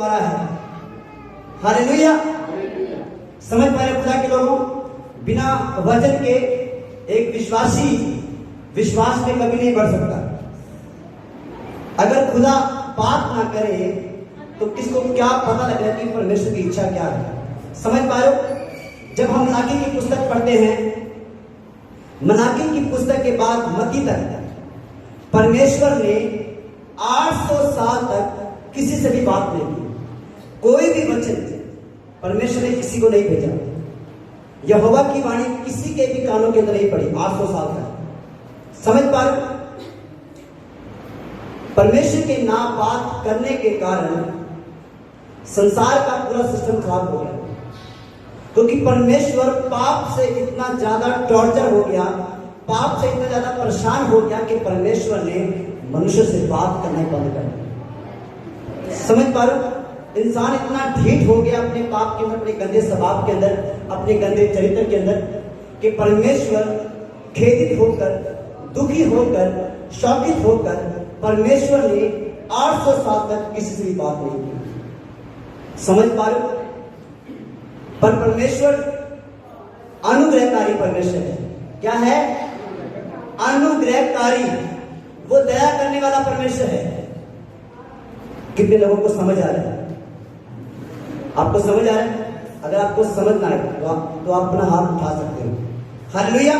द्वारा है। हालेलुया। समझ पा रहे खुदा के लोगों, बिना वचन के एक विश्वासी विश्वास में कभी नहीं बढ़ सकता। अगर खुदा बात ना करे तो किसको क्या पता लगेगा कि परमेश्वर की इच्छा क्या है। समझ पा रहे हो? जब हम मलाकी की पुस्तक पढ़ते हैं, मलाकी की पुस्तक के बाद मत्ती तक परमेश्वर ने 800 साल तक किसी से भी बात नहीं की। कोई भी वचन परमेश्वर ने किसी को नहीं भेजा। यहोवा की वाणी किसी के भी कानों के अंदर नहीं पड़ी 800 साल तक। समझ पा रहे हो? परमेश्वर के ना बात करने के कारण संसार का पूरा सिस्टम खराब हो गया, क्योंकि परमेश्वर पाप से इतना ज्यादा टॉर्चर हो गया, पाप से इतना ज्यादा परेशान हो गया कि परमेश्वर ने मनुष्य से बात करना ही बंद कर दिया। समझ पा रहे हो? इंसान इतना ढीठ हो गया अपने पाप के अंदर, अपने गंदे स्वभाव के अंदर, अपने गंदे चरित्र के अंदर, कि परमेश्वर खेदित होकर, दुखी होकर, शोकित होकर परमेश्वर ने 800 साल तक किसी से भी बात नहीं की। समझ पा रहे हो? पर परमेश्वर अनुग्रहकारी परमेश्वर है। क्या है? अनुग्रहकारी। वो दया करने वाला परमेश्वर है। कितने लोगों को समझ आ रहा है? आपको समझ आ रहा है? अगर आपको समझ ना आए तो आप अपना हाथ उठा सकते हो। हालेलुया।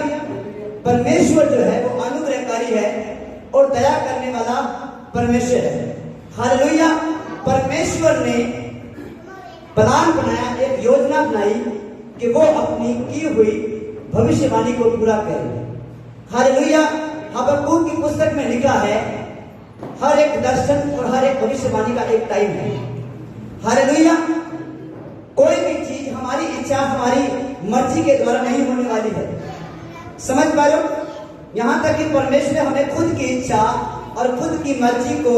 परमेश्वर जो है वो अनुग्रहकारी है और दया करने वाला परमेश्वर है। हालेलुया। परमेश्वर ने प्लान बनाया, एक योजना बनाई कि वो अपनी की हुई भविष्यवाणी को पूरा करे। हालेलुया। हबक्कूक की पुस्तक में लिखा है, हर एक दर्शन और हर एक भविष्यवाणी का एक टाइम है। हालेलुया। कोई भी चीज हमारी इच्छा, हमारी मर्जी के द्वारा नहीं होने वाली है। समझ पा रहे हो? यहां तक कि परमेश्वर ने हमें खुद की इच्छा और खुद की मर्जी को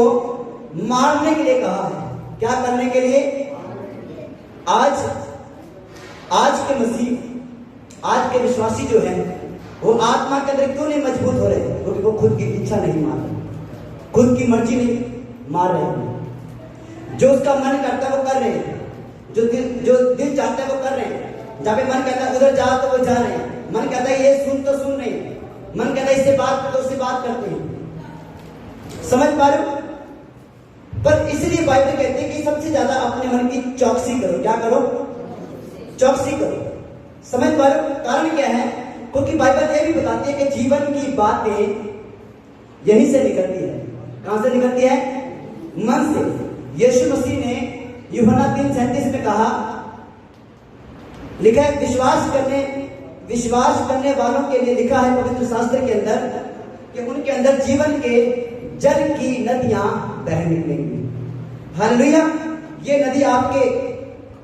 मारने के लिए कहा है। क्या करने के लिए? आज के मसीह, आज के विश्वासी जो है वो आत्मा के अंदर क्यों नहीं मजबूत हो रहे? क्योंकि वो खुद की इच्छा नहीं मार रहे, खुद की मर्जी नहीं मार रहे। जो उसका मन करता है वो कर रहे हैं, जो दिल चाहता है वो कर रहे हैं। जब मन कहता है उधर जाओ तो वो जा रहे हैं, मन कहता है ये सुन तो सुन रहे हैं, मन कहता है इससे बात करते उससे बात करते हैं। समझ पा रहे हो? पर इसलिए बाइबल कहती है कि सबसे ज्यादा अपने मन की चौकसी करो। क्या करो? चौकसी करो। समझ पा रहे हो? कारण क्या है? क्योंकि बाइबल ये भी बताती है कि जीवन की बातें यहीं से निकलती है। कहां से निकलती है? मन से। यीशु मसीह ने यूहन्ना 3:37 में कहा, लिखा है, विश्वास करने वालों के लिए लिखा है पवित्र शास्त्र के अंदर कि उनके अंदर जीवन के जल की नदियां बह निकलेंगी। हालेलुया। ये नदी आपके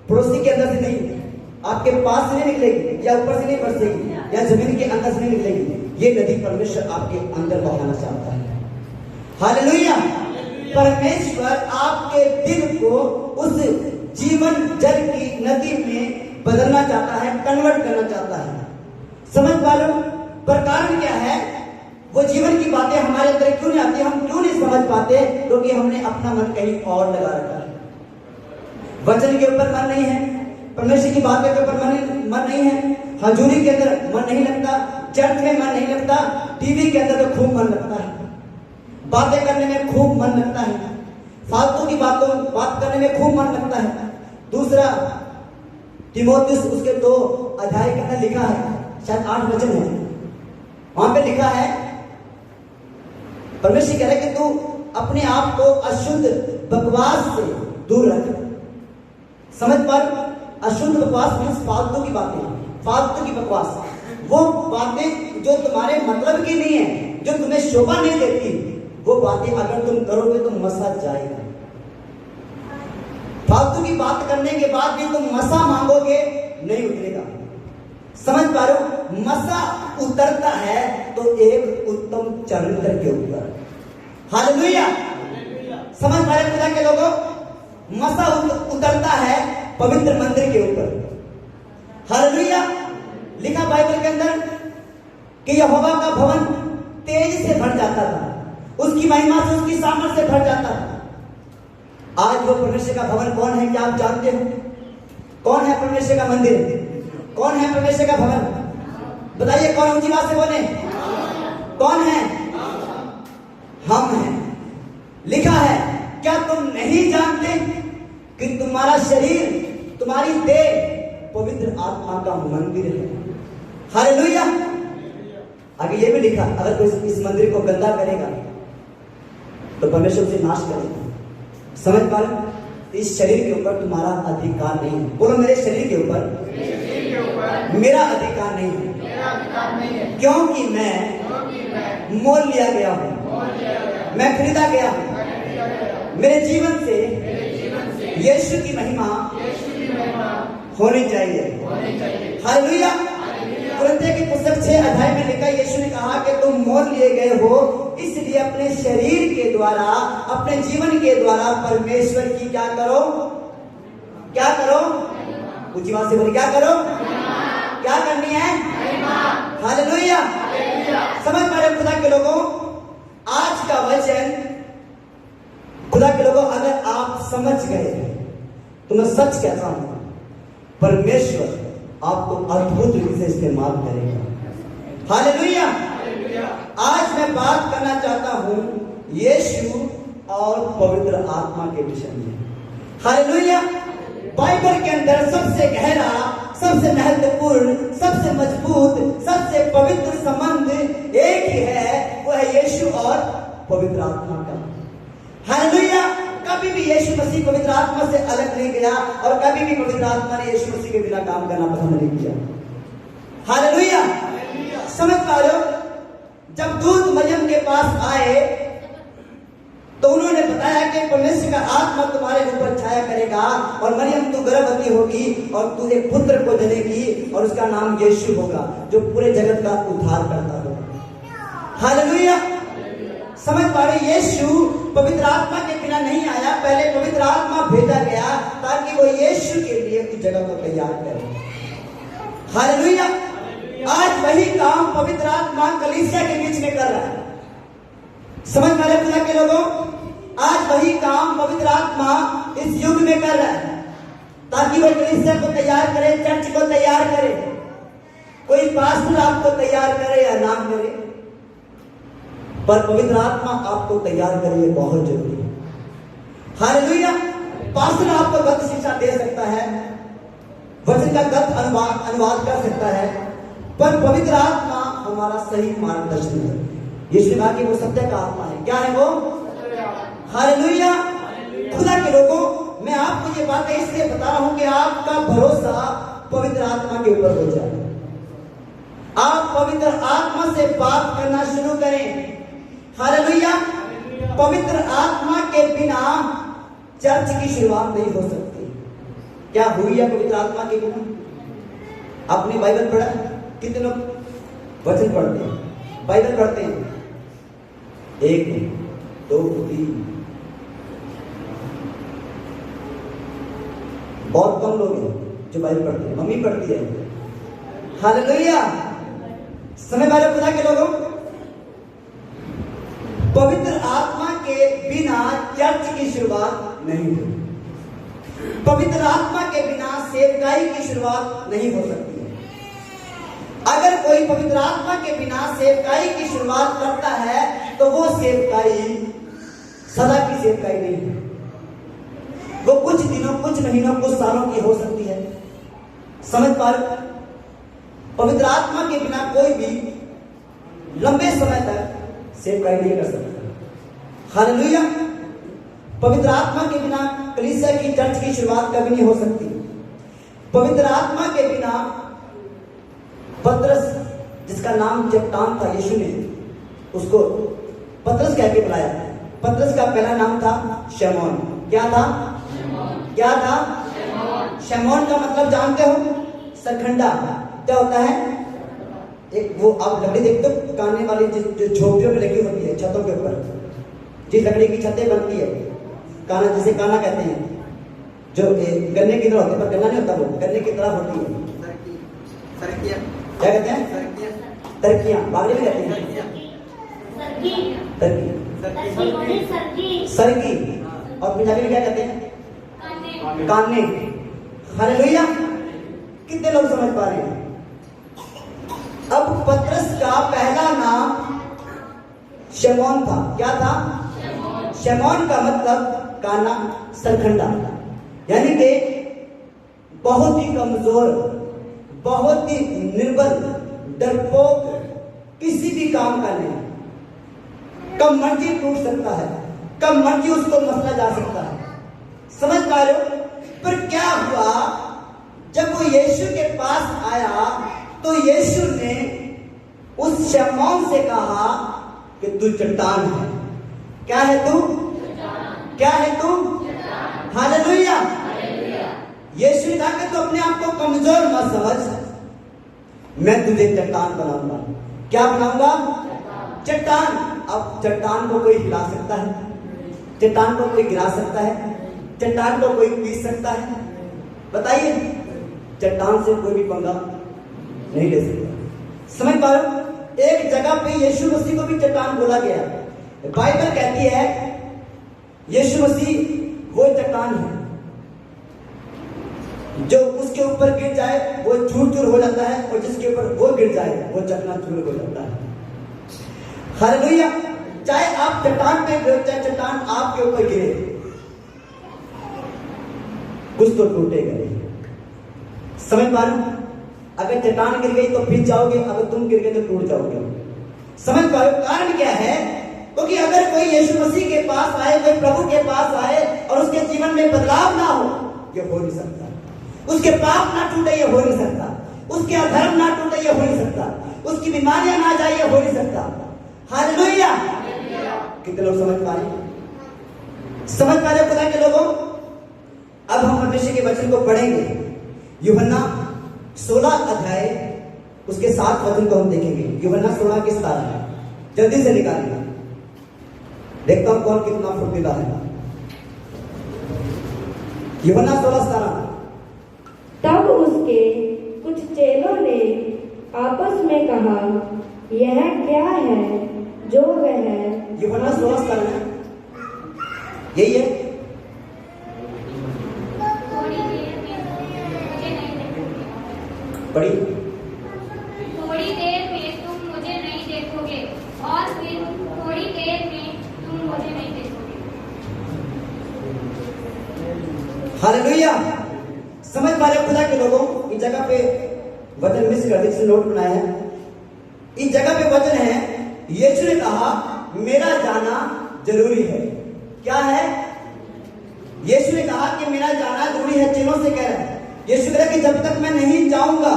पड़ोसी के अंदर से नहीं, आपके पास से नहीं निकलेगी, या ऊपर से नहीं बरसेगी, या जमीन के अंदर से नहीं निकलेगी। ये नदी परमेश्वर आपके अंदर बहाना चाहता है। हालेलुया। परमेश्वर आपके दिल को उस जीवन जल की नदी में बदलना चाहता है, कन्वर्ट करना चाहता है। समझ पा लो? पर कारण क्या है? वो जीवन की बातें हमारे अंदर क्यों नहीं आती? हम क्यों नहीं समझ पाते? क्योंकि हमने अपना मन कहीं और लगा रखा है। वचन के ऊपर मन नहीं है, परमेश्वर की बातों के ऊपर मन नहीं है, हजूरी के अंदर मन नहीं लगता, चर्च में मन नहीं लगता, टीवी के अंदर तो खूब मन लगता है, बातें करने में खूब मन लगता है, फालतू की बात करने में खूब मन लगता है। दूसरा तीमुथियुस उसके 2 अध्याय के अंदर लिखा है, शायद 8 वचन है, वहां पे लिखा है, परमेश्वर कह रहा है कि तू अपने आप को अशुद्ध बकवास से दूर रख। समझ पर? अशुद्ध बकवास मीन्स फालतू की बातें, फालतू की बकवास, वो बातें जो तुम्हारे मतलब की नहीं है, जो तुम्हें शोभा नहीं देती, वो बातें अगर तुम करोगे तो मसा जाएगा। फालतू की बात करने के बाद भी तुम मसा मांगोगे, नहीं उतरेगा। समझ पा रहे हो? मसा उतरता है तो एक उत्तम चरित्र के ऊपर। हालेलुया। समझ पा रहे खुदा के लोगों? मसा उतरता है पवित्र मंदिर के ऊपर। हालेलुया। लिखा बाइबल के अंदर कि यहोवा का भवन तेज से भर जाता था, उसकी महिमा से, उसकी सामर्थ से भर जाता था। आज वो परमेश्वर का भवन कौन है, क्या आप जानते हो? कौन है परमेश्वर का मंदिर? कौन है परमेश्वर का भवन? बताइए, कौन? ऊंची बात से बोले, कौन है? हम हैं। लिखा है, क्या तुम नहीं जानते कि तुम्हारा शरीर, तुम्हारी देह पवित्र आत्मा का मंदिर है? हालेलुया। आगे ये भी लिखा, अगर कोई इस मंदिर को गंदा करेगा तो परमेश्वर उसे नाश करेगा। समझ पा रहे? इस शरीर के ऊपर तुम्हारा अधिकार नहीं है। बोलो, मेरे शरीर के ऊपर मेरा अधिकार नहीं है, क्योंकि मैं मोल लिया गया हूं, मैं खरीदा गया हूं। मेरे जीवन से यीशु की महिमा होनी चाहिए। हालेलुया। कुरिन्थियों की पुस्तक 6 अध्याय में लिखा, यीशु ने कहा कि तुम मोल लिए गए हो, इसलिए अपने शरीर के द्वारा, अपने जीवन के द्वारा परमेश्वर की क्या करो? क्या करो? ऊंची बात से बोले, क्या करो? क्या करनी है? हालेलुया। समझ पा रहे खुदा के लोगों? आज का वचन, खुदा के लोगों, अगर आप समझ गए तो मैं सच कहता हूं, परमेश्वर आपको अद्भुत रीति से इस्तेमाल करेगा। हालेलुया। आज मैं बात करना चाहता हूं यीशु और पवित्र आत्मा के विषय में। हालेलुया। बाइबल के अंदर सबसे गहरा, सबसे महत्वपूर्ण, सबसे मजबूत, सबसे पवित्र संबंध एक ही है, वो है यीशु और पवित्र आत्मा का। हालेलुया। कभी भी यीशु मसीह पवित्र आत्मा से अलग नहीं गया और कभी भी पवित्र आत्मा ने यीशु मसीह के बिना काम करना पसंद नहीं किया। हालेलुया। समझ पा रहे हो? जब दूत मरियम के पास आए तो उन्होंने बताया कि परमेश्वर का आत्मा तुम्हारे ऊपर छाया करेगा और मरियम तू गर्भवती होगी और तू एक पुत्र को जनेगी और उसका नाम यीशु होगा, जो पूरे जगत का उद्धार करता होगा। हालेलुया। समझ पा रहे? यीशु पवित्र आत्मा के बिना नहीं आया, पहले पवित्र आत्मा भेजा गया ताकि वो यीशु के लिए उस जगह को तैयार करे। हालेलुया। आज वही काम पवित्र आत्मा कलीसिया के बीच में कर रहा है। समझ पा रहे खुदा के लोगों? आज वही काम पवित्र आत्मा इस युग में कर रहा है ताकि वो कलीसिया को तैयार करे, चर्च को तैयार करे। कोई पास्टर आपको तैयार करे या ना करे, पर पवित्र आत्मा आपको तैयार करे, बहुत जरूरी है। हालेलुया। पास्टर आपको गलत शिक्षा दे सकता है, वचन का गलत अनुवाद कर सकता है, पर पवित्र आत्मा हमारा सही मार्गदर्शन है। यीशु ने कहा कि वो सत्य का आत्मा है। क्या है वो? हालेलुया। खुदा के लोगों, मैं आपको ये बातें इसलिए बता रहा हूं कि आपका भरोसा पवित्र आत्मा के ऊपर हो जाए। आप पवित्र आत्मा से बात करना शुरू करें। हालेलुया। पवित्र आत्मा के बिना चर्च की शुरुआत नहीं हो सकती। क्या हुई है पवित्र आत्मा के बिना? आपने बाइबल पढ़ा? कितने लोग वचन पढ़ते हैं, बाइबल पढ़ते हैं? 1 2 3, बहुत कम लोग हैं जो बाइबल पढ़ते हैं। मम्मी पढ़ती है। हालेलुया। समय वाले खुदा के लोगों, पवित्र आत्मा के बिना चर्च की शुरुआत नहीं होती। पवित्र आत्मा के बिना सेवकाई की शुरुआत नहीं हो सकती है। अगर कोई पवित्र आत्मा के बिना सेवकाई की शुरुआत करता है तो वो सेवकाई सदा की सेवकाई नहीं है। वो कुछ दिनों, कुछ महीनों, कुछ सालों की हो सकती है। समझ पा रहे? पवित्र आत्मा के बिना कोई भी लंबे समय तक सेवकाई नहीं कर सकता। हालेलुया। पवित्र आत्मा के बिना कलीसिया की, चर्च की शुरुआत कभी नहीं हो सकती। पवित्र आत्मा के बिना पतरस, जिसका नाम चट्टान था, यीशु ने उसको पतरस कह के बुलाया। पतरस का पहला नाम था शमौन। क्या था? क्या था? शमौन का मतलब जानते हो? सरखंडा। क्या होता है? एक वो आप लकड़ी देखते हो, काने वाली जो झोपड़ियों में लगी होती है, छतों के ऊपर जिस लकड़ी की छतें बनती है, काना, जिसे काना कहते हैं, जो गन्ने की तरह होती है, पर गन्ना नहीं होता, वो गन्ने की तरह होती है। क्या कहते हैं? तरकियां। बागड़ी में कहते हैं सरकी। सरकी। और पंजाबी में क्या कहते हैं? काने। हालेलुया। कितने लोग समझ पा रहे हैं? अब पतरस का पहला नाम शमौन था। क्या था? शमौन का मतलब काना, सरखंडा, यानी कि बहुत ही कमजोर, बहुत ही निर्बल, डरपोक, किसी भी काम का नहीं, कब मर्जी टूट सकता है, कब मर्जी उसको मसला जा सकता है। समझ पा रहे हो? पर क्या हुआ जब वो यीशु के पास आया तो यीशु ने उस शमौन से कहा कि तू चट्टान है। क्या है तू? क्या है तू? हालेलुया। यीशु ने कहा कि तू अपने आप को कमजोर मत समझ, मैं तुझे चट्टान बनाऊंगा। क्या बनाऊंगा? चट्टान। अब चट्टान को कोई हिला सकता है? चट्टान को कोई गिरा सकता है? चट्टान को कोई पीस सकता है? बताइए, चट्टान से कोई भी पंगा नहीं ले सकता। समझ पा रहे हो? एक जगह पे यीशु मसीह को भी चट्टान बोला गया। बाइबल कहती है यीशु मसीह वो चट्टान है जो उसके ऊपर गिर जाए वो चूर चूर हो जाता है, और जिसके ऊपर वो गिर जाए वो चकनाचूर हो जाता है। हालेलुया। चाहे आप चट्टान पे गिरे, चाहे चट्टान आपके ऊपर गिरे, कुछ तो टूटेगा। समझ पा रहे? अगर चट्टान गिर गई तो भीग जाओगे, अगर तुम गिर गए तो टूट जाओगे। समझ पा रहे? कारण क्या है? क्योंकि अगर कोई यीशु मसीह के पास आए, कोई प्रभु के पास आए और उसके जीवन में बदलाव ना हो, ये हो नहीं सकता। उसके पाप ना टूटे, ये हो नहीं सकता। उसके अधर्म ना टूटे, ये हो नहीं सकता। उसकी बीमारियां ना जाए, ये हो नहीं सकता। हालेलुया। कितने लोग समझ पा रहे? समझ पा रहे खुदा के लोगों? अब हम परमेश्वर के वचन को पढ़ेंगे। यूहन्ना 16 अध्याय उसके 7 वचन को हम देखेंगे। यूहन्ना 16 के 7 जल्दी से निकालिए। देखता हूं कौन कितना फुर्तीला है। यूहन्ना 16:17। तब उसके कुछ चेलों ने आपस में कहा, यह क्या है जो वह। यूहन्ना 16:17 यही है। पढ़ी। थोड़ी देर में तुम मुझे नहीं देखोगे और फिर थोड़ी देर में तुम मुझे नहीं देखोगे। हालेलुया। समझ पा रहे खुदा के लोगों? इस जगह पे वचन मिस कर दी, नोट बनाया है। इस जगह पे वचन है यीशु ने कहा मेरा जाना जरूरी है। क्या है? यीशु ने कहा कि मेरा जाना जरूरी है। चेलों से कह रहा है, यीशु कह रहा है कि जब तक मैं नहीं जाऊंगा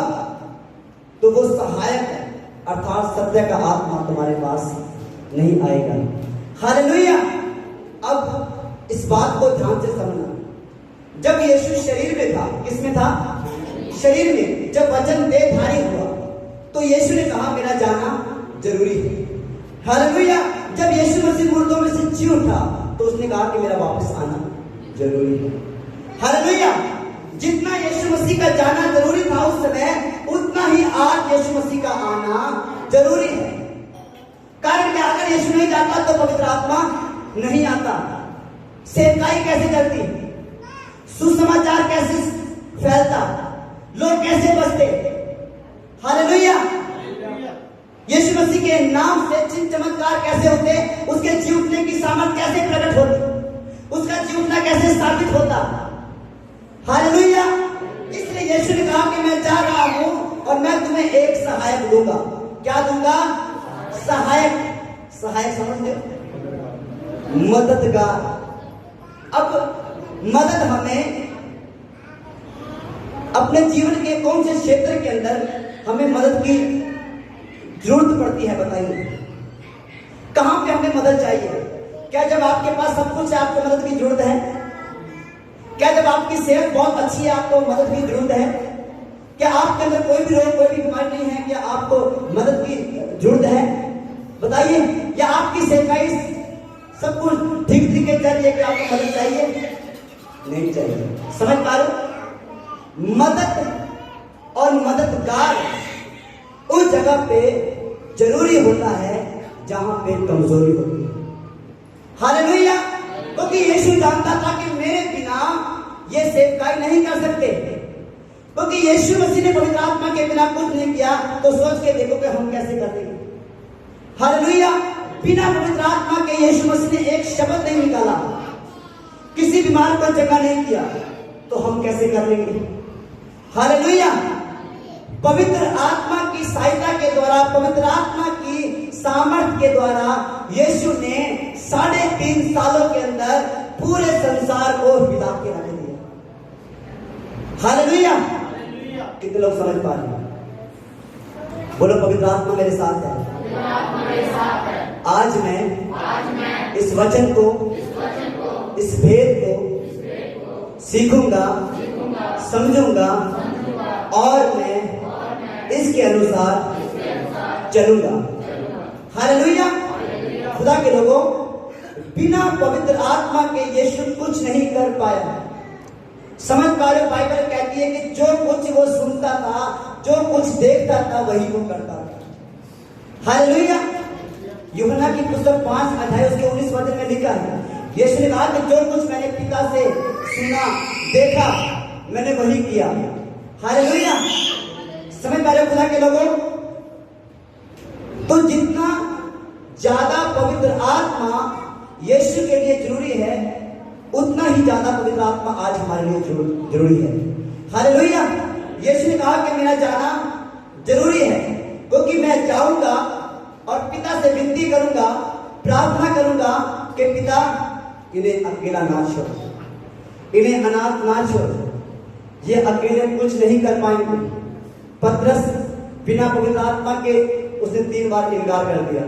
तो वो सहायक अर्थात सत्य का आत्मा तुम्हारे पास नहीं आएगा। हालेलुया। अब इस बात को ध्यान से समझना। जब यीशु शरीर में था, किसमें था? शरीर में। जब वचन देहधारी हुआ तो यीशु ने कहा मेरा जाना जरूरी है। हालेलुया। जब यीशु मसीह मुर्दों में से जी उठा तो उसने कहा कि मेरा वापस आना जरूरी है। हालेलुया। जितना यीशु मसीह का जाना जरूरी था उस समय, उतना ही आज यीशु मसीह का आना जरूरी है। कारण क्या? अगर यीशु नहीं जाता तो पवित्र आत्मा नहीं आता, सेवकाई कैसे चलती, सुसमाचार कैसे फैलता, लोग कैसे बचते। हालेलुया। यीशु मसीह के नाम से चिन्ह चमत्कार कैसे होते, उसके जी उठने की सामर्थ कैसे प्रकट होती, उसका जी उठना कैसे स्थापित होता। हालेलुया। इसलिए यीशु ने कहा कि मैं जा रहा हूं और मैं तुम्हें एक सहायक दूंगा। क्या दूंगा? सहायक। सहायक समझते हो? मददगार। अब मदद हमें अपने जीवन के कौन से क्षेत्र के अंदर हमें मदद की जरूरत पड़ती है? बताइए, कहां पे हमें मदद चाहिए? क्या जब आपके पास सब कुछ है आपको मदद की जरूरत है? क्या जब आपकी सेहत बहुत अच्छी है आपको मदद की जरूरत है? क्या आपके अंदर कोई भी रोग, कोई भी बीमारी नहीं है, क्या आपको मदद की जरूरत है? बताइए। या आपकी सेहत सब कुछ ठीक तरीके चल रही है कि आपको मदद चाहिए? नहीं चाहिए। समझ पा रहे हो? मदद और मददगार उस जगह पे जरूरी होता है जहां पे कमजोरी होती है। हालेलुया। क्योंकि यीशु जानता था कि मेरे बिना ये सेवकाई नहीं कर सकते, क्योंकि यीशु मसीह ने पवित्र आत्मा के बिना कुछ नहीं किया। तो सोच के देखो कि हम कैसे कर लेंगे। हालेलुया। बिना पवित्र आत्मा के यीशु मसीह ने एक शब्द नहीं निकाला, किसी बीमार को चंगा नहीं किया, तो हम कैसे कर लेंगे। हालेलुया। पवित्र आत्मा की सहायता के द्वारा, पवित्र आत्मा की सामर्थ्य के द्वारा यीशु ने 3.5 सालों के अंदर पूरे संसार को हिला के रख दिया। हालेलुया। कितने लोग समझ पा रहे हैं? बोलो, पवित्र आत्मा मेरे साथ है। आज मैं इस वचन को, इस भेद को सीखूंगा, समझूंगा और मैं इसके अनुसार चलूंगा। हालेलुया। खुदा के लोगों, बिना पवित्र आत्मा के यीशु कुछ नहीं कर पाया। समझ पा रहे हो? बाइबल कहती है कि जो कुछ वो सुनता था, जो कुछ देखता था, वही वो करता था। हालेलुया। यूहन्ना की पुस्तक 5 अध्याय उसके 19 वचन में लिखा है, यीशु ने कहा कि जो कुछ मैंने पिता से सुना, देखा, मैंने वही किया। हालेलुया। समझ पा रहे हो खुदा के लोगों? तो जितना ज्यादा पवित्र आत्मा यीशु के लिए जरूरी है, उतना ही ज्यादा पवित्र आत्मा आज हमारे लिए जरूरी है। हालेलुया। यीशु ने कहा कि मेरा जाना जरूरी है, क्योंकि मैं जाऊंगा और पिता से विनती करूंगा, प्रार्थना करूंगा कि पिता इन्हें अकेला ना छोड़, इन्हें अनाथ ना छोड़, ये अकेले कुछ नहीं कर पाएंगे। पतरस बिना पवित्र आत्मा के उसने 3 बार इनकार कर दिया।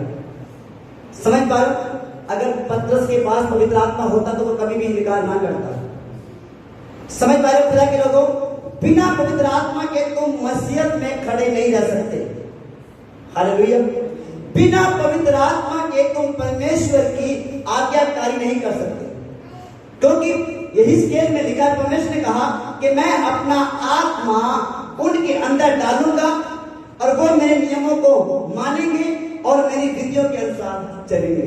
समझ पा रहे? अगर पतरस के पास पवित्र आत्मा होता तो वो कभी भी इनकार ना करता। समझ पा रहे खुदा के लोगों? बिना पवित्र आत्मा के तुम मसीहत में खड़े नहीं रह सकते। हालेलुया। बिना पवित्र आत्मा के तुम परमेश्वर की आज्ञाकारी नहीं कर सकते, क्योंकि यही स्केल में लिखा, परमेश्वर ने कहा कि मैं अपना आत्मा उनके अंदर डालूंगा और वो मेरे नियमों को मानेंगे और मेरी विधियों के अनुसार चलेंगे।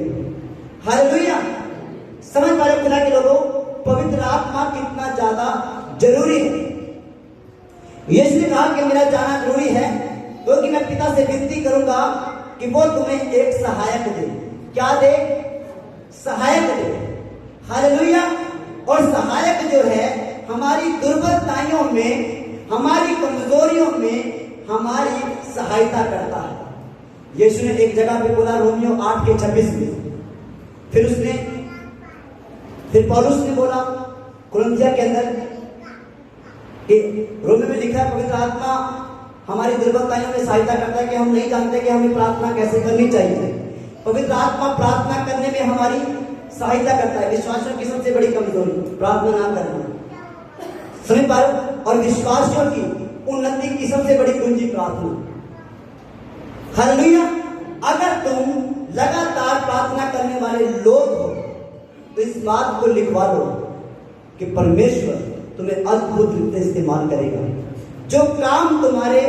हालेलुया। समझ पा रहे खुदा के लोगों? पवित्र आत्मा कितना ज्यादा जरूरी है। यीशु ने कहा कि मेरा जाना जरूरी है, क्योंकि मैं पिता से विनती करूंगा कि वो तुम्हें एक सहायक दे। क्या दे? सहायक दे। हालेलुया। और सहायक जो है हमारी दुर्बलताओं में, हमारी कमजोरियों में हमारी सहायता करता है। यीशु ने एक जगह पे बोला, रोमियो 8:26 में। फिर पौलुस ने बोला कुरिन्थिया के अंदर कि रोमियो में लिखा है, पवित्र आत्मा हमारी दुर्बलताओं में सहायता करता है कि हम नहीं जानते कि हमें प्रार्थना कैसे करनी चाहिए। पवित्र आत्मा प्रार्थना करने में हमारी सहायता करता है। विश्वासियों की सबसे बड़ी कमजोरी प्रार्थना ना करना। समझ पा रहे? और विश्वासियों की उन्नति की सबसे बड़ी कुंजी प्रार्थना। हालेलुया। अगर तुम लगातार प्रार्थना करने वाले लोग हो तो इस बात को लिखवा लो कि परमेश्वर तुम्हें अद्भुत रूप से इस्तेमाल करेगा। जो काम तुम्हारे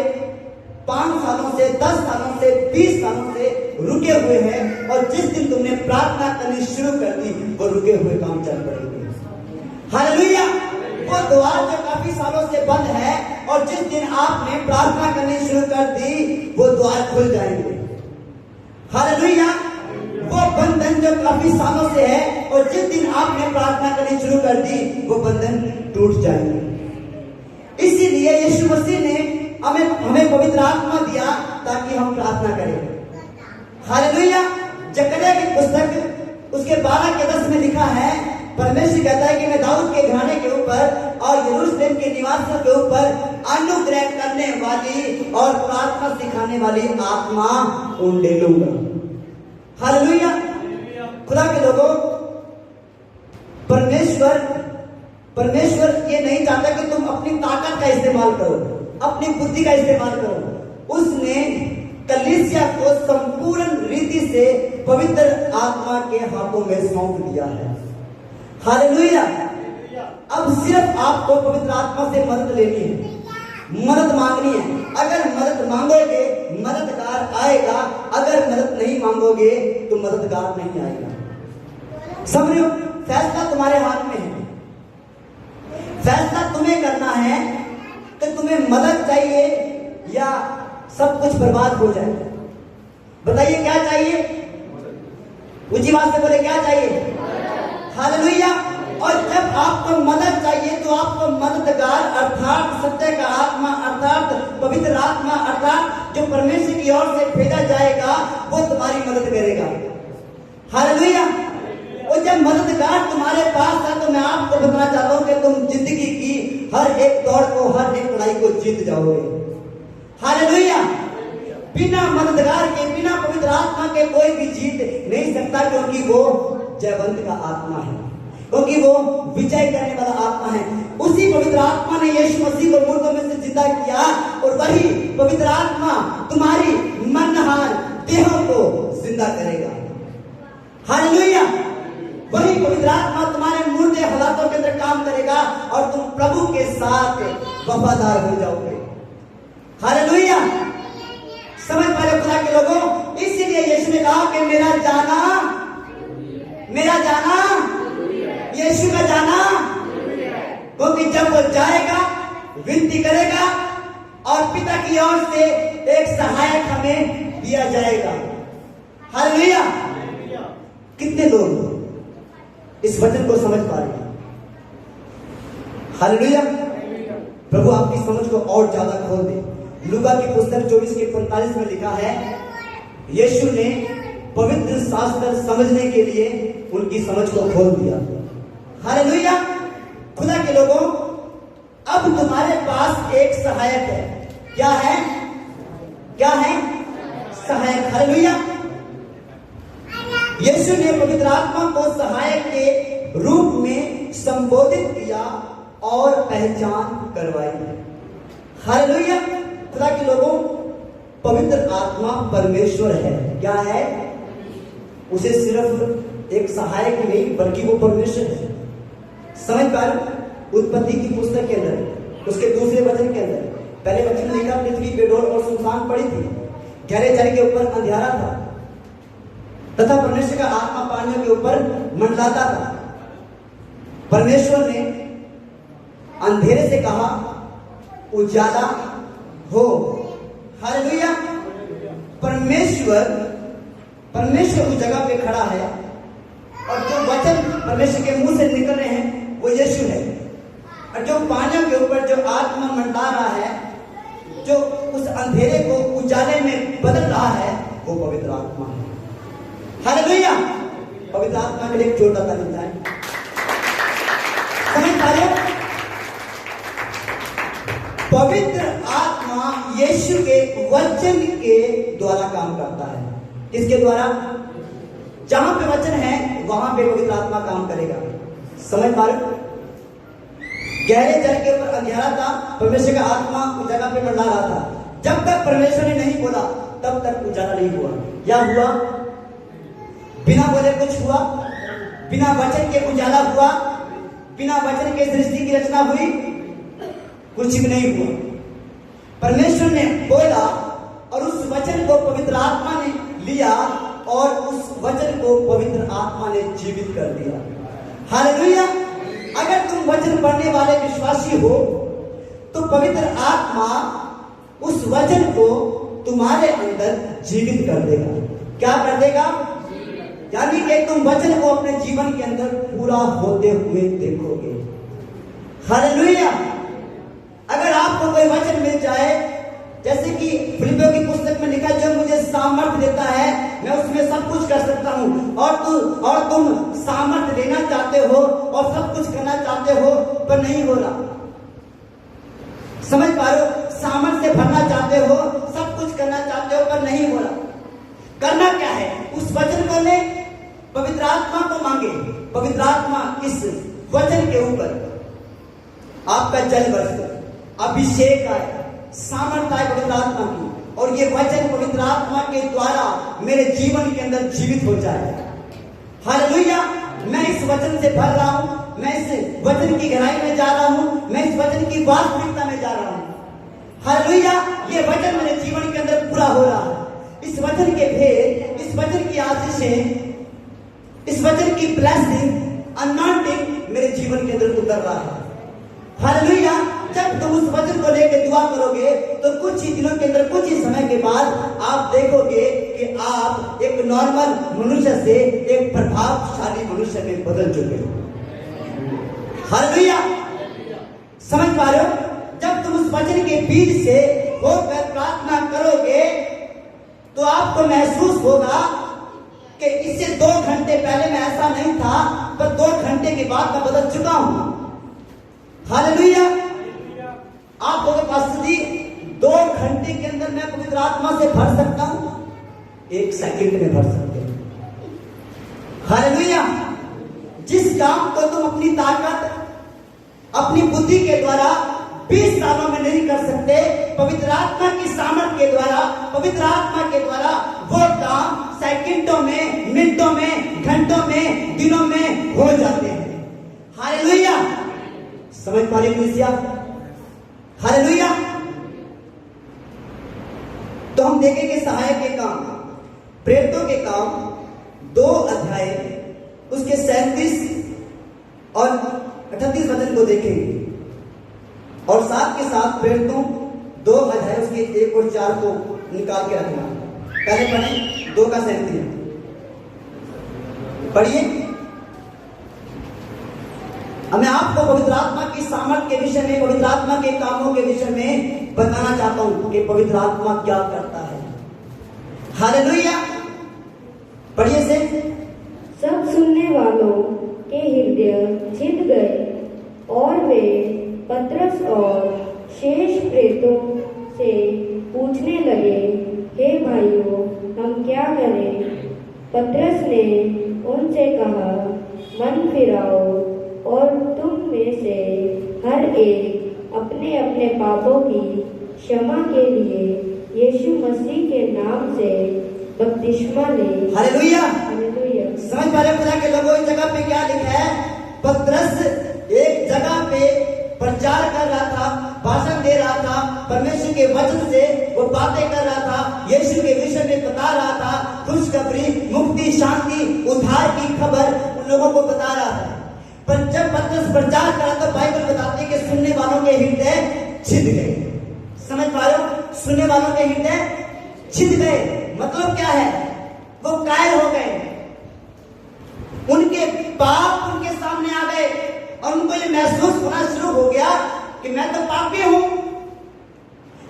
5 सालों से, 10 सालों से, 20 सालों से रुके हुए हैं, और जिस दिन तुमने प्रार्थना करनी शुरू कर दी, वो रुके हुए काम चल पड़ेंगे। हालेलुया। वो द्वार जो काफी सालों से बंद है, और जिस दिन आपने प्रार्थना करनी शुरू कर दी, वो द्वार खुल जाएंगे। हालेलुया। वो बंधन जो काफी सालों से है, और जिस दिन आपने प्रार्थना करनी शुरू कर दी, वो बंधन टूट जाएंगे। इसीलिए यीशु मसीह ने हमें पवित्र आत्मा दिया ताकि हम प्रार्थना करें। हालेलुया। जकरिया की पुस्तक उसके 12:10 में लिखा है, परमेश्वर कहता है कि मैं दाऊद के घराने के ऊपर और यरूशलेम के निवासियों के ऊपर अनुग्रह करने वाली और प्रार्थना सिखाने वाली आत्मा उंडे लूंगा। हालेलुया। खुदा के लोगों, परमेश्वर ये नहीं चाहता कि तुम अपनी ताकत का इस्तेमाल करो, अपनी बुद्धि का इस्तेमाल करो। उसने कलीसिया को संपूर्ण रीति से पवित्र आत्मा के हाथों में सौंप दिया है। हालेलुया। अब सिर्फ आपको पवित्र आत्मा से मदद लेनी है, मदद मांगनी है। अगर मदद मांगोगे, मददगार आएगा। अगर मदद नहीं मांगोगे तो मददगार नहीं आएगा। समझ रहे हो? फैसला तुम्हारे हाथ में है। फैसला तुम्हें करना है कि तुम्हें मदद चाहिए या सब कुछ बर्बाद हो जाए। बताइए क्या चाहिए? ऊंची बात से बोले क्या चाहिए? हालेलुया। और जब आपको मदद चाहिए तो आपको मददगार अर्थात सत्य का आत्मा अर्थात पवित्र आत्मा अर्थात जो परमेश्वर की ओर से भेजा जाएगा वो तुम्हारी मदद करेगा। हालेलुया। और जब मददगार तुम्हारे पास है तो मैं आपको बताना चाहता हूं कि तुम जिंदगी की हर एक दौड़ को हर एक लड़ाई को जीत जाओगे। हालेलुया। बिना मददगार के बिना पवित्र आत्मा के कोई भी जीत नहीं सकता, क्योंकि वो जयवंत का आत्मा है, क्योंकि वो विजय करने वाला आत्मा है। उसी पवित्र आत्मा ने यीशु मसीह को मुर्दों में से जिंदा किया और वही पवित्र आत्मा तुम्हारी मरनहार देहों को जिंदा करेगा। हालेलुया। वही पवित्र आत्मा तुम्हारे मुर्दे हालातों के अंदर काम करेगा और तुम प्रभु के साथ वफादार हो जाओगे। हालेलुया। समझ पा रहे खुदा के लोगों? इसीलिए यीशु ने कहा कि मेरा जाना यीशु का जाना, क्योंकि जब वो जाएगा विनती करेगा और पिता की ओर से एक सहायक हमें दिया जाएगा। हालेलुया। कितने लोग इस वचन को समझ पा रहे हैं? हालेलुया। प्रभु आपकी समझ को और ज्यादा खोल दे। लूका की पुस्तक 24:45 में लिखा है, यीशु ने पवित्र शास्त्र समझने के लिए उनकी समझ को खोल दिया। हालेलुया। खुदा के लोगों, अब तुम्हारे पास एक सहायक है। क्या है? क्या है? सहायक। हालेलुया। यीशु ने पवित्र आत्मा को सहायक के रूप में संबोधित किया और पहचान करवाई। हालेलुया। खुदा के लोगों, पवित्र आत्मा परमेश्वर है। क्या है? उसे सिर्फ एक सहायक नहीं बल्कि वो परमेश्वर है। समझ पा रहे? उत्पत्ति की पुस्तक के अंदर उसके दूसरे वचन के अंदर पहले वचन में लिखा, पृथ्वी बेडौल और सुनसान पड़ी थी, गहरे जल के ऊपर अंधियारा था तथा परमेश्वर का आत्मा पानियों के ऊपर मंडलाता था। परमेश्वर ने अंधेरे से कहा उजाला हो। हालेलुया। परमेश्वर उस जगह पे खड़ा है और जो वचन परमेश्वर के मुंह से निकल रहे हैं वो यीशु है, और जो पानियों के ऊपर जो आत्मा मंडला रहा है, जो उस अंधेरे को उजाले में बदल रहा है, वो पवित्र आत्मा है। हालेलुया। पवित्र आत्मा के लिए एक छोटा ताली बजाएं। समझ पा रहे? पवित्र आत्मा यीशु के वचन के द्वारा काम करता है। किसके द्वारा? जहां पे वचन है वहां पे पवित्र आत्मा काम करेगा। समझ पा रहे? गहरे जल के ऊपर अंधेरा था, परमेश्वर का आत्मा उस जगह पे मंडरा रहा था। जब तक परमेश्वर ने नहीं बोला तब तक उजाला नहीं हुआ। क्या हुआ? बिना बोले कुछ हुआ? बिना वचन के उजाला हुआ? बिना वचन के सृष्टि की रचना हुई? कुछ भी नहीं हुआ। परमेश्वर ने बोला और उस वचन को पवित्र आत्मा ने लिया और उस वचन को पवित्र आत्मा ने जीवित कर दिया। हालेलुया। अगर तुम वचन पढ़ने वाले विश्वासी हो तो पवित्र आत्मा उस वचन को तुम्हारे अंदर जीवित कर देगा। क्या कर देगा? यानी कि तुम वचन को अपने जीवन के अंदर पूरा होते हुए देखोगे। हालेलुया। अगर आपको कोई वचन मिल जाए, जैसे कि फिलिपियों की पुस्तक में लिखा, जो मुझे सामर्थ्य देता है मैं उसमें सब कुछ कर सकता हूं, और तुम सामर्थ्य लेना चाहते हो और सब कुछ करना चाहते हो पर नहीं हो रहा। समझ पा रहे हो? सामर्थ्य से भरना चाहते हो, सब कुछ करना चाहते हो पर नहीं हो रहा। करना क्या है? उस वचन को ले, पवित्र आत्मा को मांगे। पवित्र आत्मा इस वचन के ऊपर आपका जल बरसे, अभिषेक आए, सामर्थ्य आए पवित्र आत्मा की, और ये वचन पवित्र आत्मा के द्वारा मेरे जीवन के अंदर जीवित हो जाए। हालेलुया। मैं इस वचन से भर रहा हूं, मैं इस वचन की गहराई में जा रहा हूं, मैं इस वचन की वास्तविकता में जा रहा हूं। हालेलुया। ये वचन मेरे जीवन के अंदर पूरा हो रहा है। इस वचन के भेद, इस वचन की आशीषें, इस वचन की ब्लेसिंग अनॉइंटिंग मेरे जीवन के अंदर उतर रहा है। हालेलुया। जब तुम उस वचन को लेकर दुआ करोगे तो कुछ ही दिनों के अंदर, कुछ ही समय के बाद आप देखोगे कि आप एक नॉर्मल मनुष्य से एक प्रभावशाली मनुष्य में बदल चुके हो। हालेलुया। समझ पा रहे हो? जब तुम उस वचन के बीज से होकर प्रार्थना करोगे तो आपको महसूस होगा कि इससे 2 घंटे पहले मैं ऐसा नहीं था, पर 2 घंटे के बाद मैं बदल चुका हूं। हालेलुया। आप बोले पास्टर जी 2 घंटे के अंदर मैं पवित्र आत्मा से भर सकता हूं? 1 सेकंड में भर सकते हैं। हालेलुया। जिस काम को तुम अपनी ताकत, अपनी बुद्धि के द्वारा 20 सालों में नहीं कर सकते, पवित्र आत्मा की सामर्थ के द्वारा, पवित्र आत्मा के द्वारा वो काम सेकंडों में, मिनटों में, घंटों में, दिनों में हो जाते हैं। हालेलुया। समझ पा रहे कलीसिया? हालेलुया। तो हम देखेंगे सहायक के काम, प्रेरितों के काम 2 अध्याय उसके 37 और 38 वचन को देखेंगे, और साथ के साथ प्रेरितों 2 अध्याय उसके 1 और 4 को निकाल के रखना। पहले पढ़ें 2 का 37 पढ़िए। मैं आपको पवित्र आत्मा की सामर्थ के विषय में, पवित्र आत्मा के कामों के विषय में बताना चाहता हूं कि पवित्र आत्मा क्या करता है। हालेलुया। पढ़िए से। सब सुनने वालों के हृदय छिद गए और वे पतरस और शेष प्रेरितों से पूछने लगे, हे भाइयों, हम क्या करें? पतरस ने उनसे कहा, मन फिराओ और तुम में से हर एक अपने अपने पापों की क्षमा के लिए यीशु मसीह के नाम से बपतिस्मा ले। हालेलुया। हालेलुया। समझ पा रहे खुदा के लोगों? इस जगह पे क्या लिखा है? पतरस एक जगह पे प्रचार कर रहा था, भाषण दे रहा था, परमेश्वर के वचन से वो बातें कर रहा था, यीशु के विषय में बता रहा था, खुशखबरी, मुक्ति, शांति, उद्धार की खबर उन लोगों को बता रहा था। पर जब पतरस प्रचार करा तो बाइबल बताती है कि सुनने वालों के हृदय छिद गए। समझ पा रहे हो? सुनने वालों के हृदय छिद गए मतलब क्या है? वो कायल हो गए, उनके पाप उनके सामने आ गए और उनको ये महसूस होना शुरू हो गया कि मैं तो पापी हूं,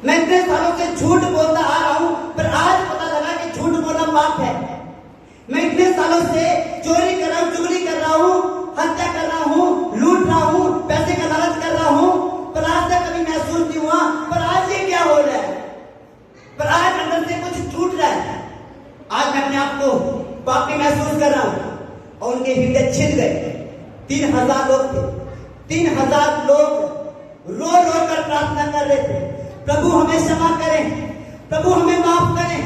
मैं इतने सालों से झूठ बोलता आ रहा हूं, पर आज पता लगा कि झूठ बोलना पाप है। मैं इतने सालों से चोरी कर रहा हूं, चुगली कर रहा हूं, हत्या कर रहा हूं, लूट रहा हूं, पैसे का लालच कर रहा हूं, पर आज तक कभी महसूस नहीं हुआ। पर आज ये क्या हो रहा है? पर आज अंदर से कुछ टूट रहा है। आज मैं अपने आप को पापी महसूस कर रहा हूं और उनके हृदय छिद गए। 3000 लोग थे, 3000 लोग रो रो कर प्रार्थना कर रहे थे, प्रभु हमें क्षमा करें, प्रभु हमें माफ करें,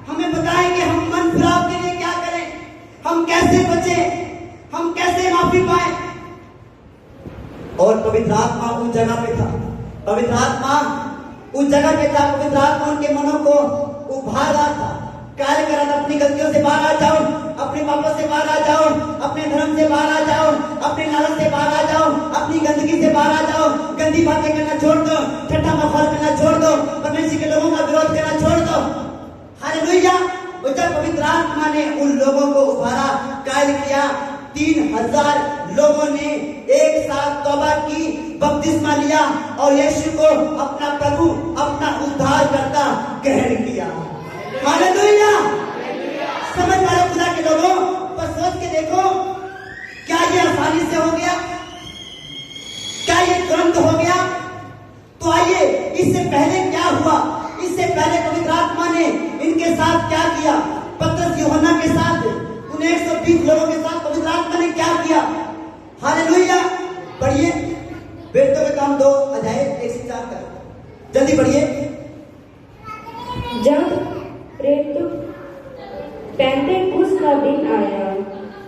हमें बताएं कि हम मन फिराव के लिए क्या करें, हम कैसे बचें, हम कैसे माफी पाए। और पवित्र आत्मा उस जगह पे था, पवित्र आत्मा उस जगह पे था, पवित्र आत्मा उनके मनों को उभार रहा था, कार्य कर रहा था। अपनी गलतियों से बाहर आ जाओ, अपने पापों से बाहर आ जाओ, अपने धर्म से बाहर आ जाओ, अपने लालच से बाहर आ जाओ, अपनी गंदगी से बाहर आ जाओ, गंदी बातें करना छोड़ दो, ठट्ठा मखौल करना छोड़ दो, परमेश्वर के लोगों का विरोध करना छोड़ दो। हालेलुया। और जब पवित्र आत्मा ने उन लोगों को उभारा, कार्य किया, 3000 लोगों ने एक साथ तौबा की, बपतिस्मा लिया और यीशु को अपना प्रभु, अपना उद्धार करता ग्रहण किया। हालेलुया। समझ पा रहे खुदा के लोगों? पर सोच के देखो, क्या ये आसानी से हो गया? क्या ये तुरंत हो गया? तो आइए, इससे पहले क्या हुआ? इससे पहले पवित्र आत्मा ने इनके साथ क्या किया? पतरस यूहन्ना के साथ, उन 120 लोगों के साथ पवित्र आत्मा ने क्या किया? हालेलुया। पढ़िए प्रेरितों के काम 2 अध्याय 1 से 4 तक, जल्दी पढ़िए। जब प्रेरितों पेंटेकुस्त का दिन आया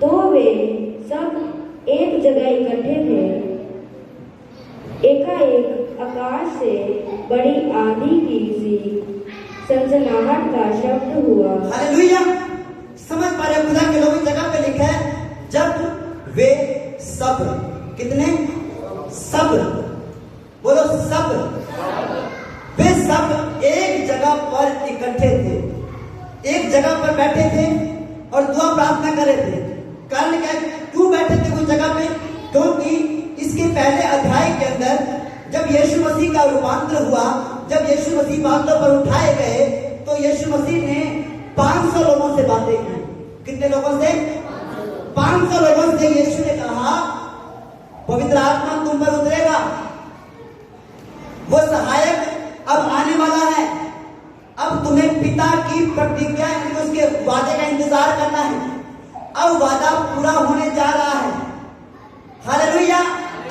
तो वे सब एक जगह इकट्ठे थे। एकाएक आकाश से बड़ी आंधी की सी सनसनाहट का शब्द हुआ। हालेलुया। समझ पा रहे खुदा के लोग? इस जगह पे लिखा है, जब वे जगह पर बैठे थे और दुआ प्रार्थना कर रहे थे। कारण क्या है, क्यों बैठे थे उस जगह पे? क्योंकि इसके पहले अध्याय के अंदर जब यीशु मसीह का रूपांतर हुआ, जब यीशु मसीह बादलों पर उठाए गए, तो यीशु मसीह ने 500 लोगों से बातें की। कितने लोगों से? 500 लोगों से यीशु ने कहा पवित्र आत्मा तुम पर उतरेगा, वो सहायक अब आने वाला है, अब तुम्हें पिता की प्रतिज्ञा उसके वादे का इंतजार करना है, अब वादा पूरा होने जा रहा है। हालेलुया,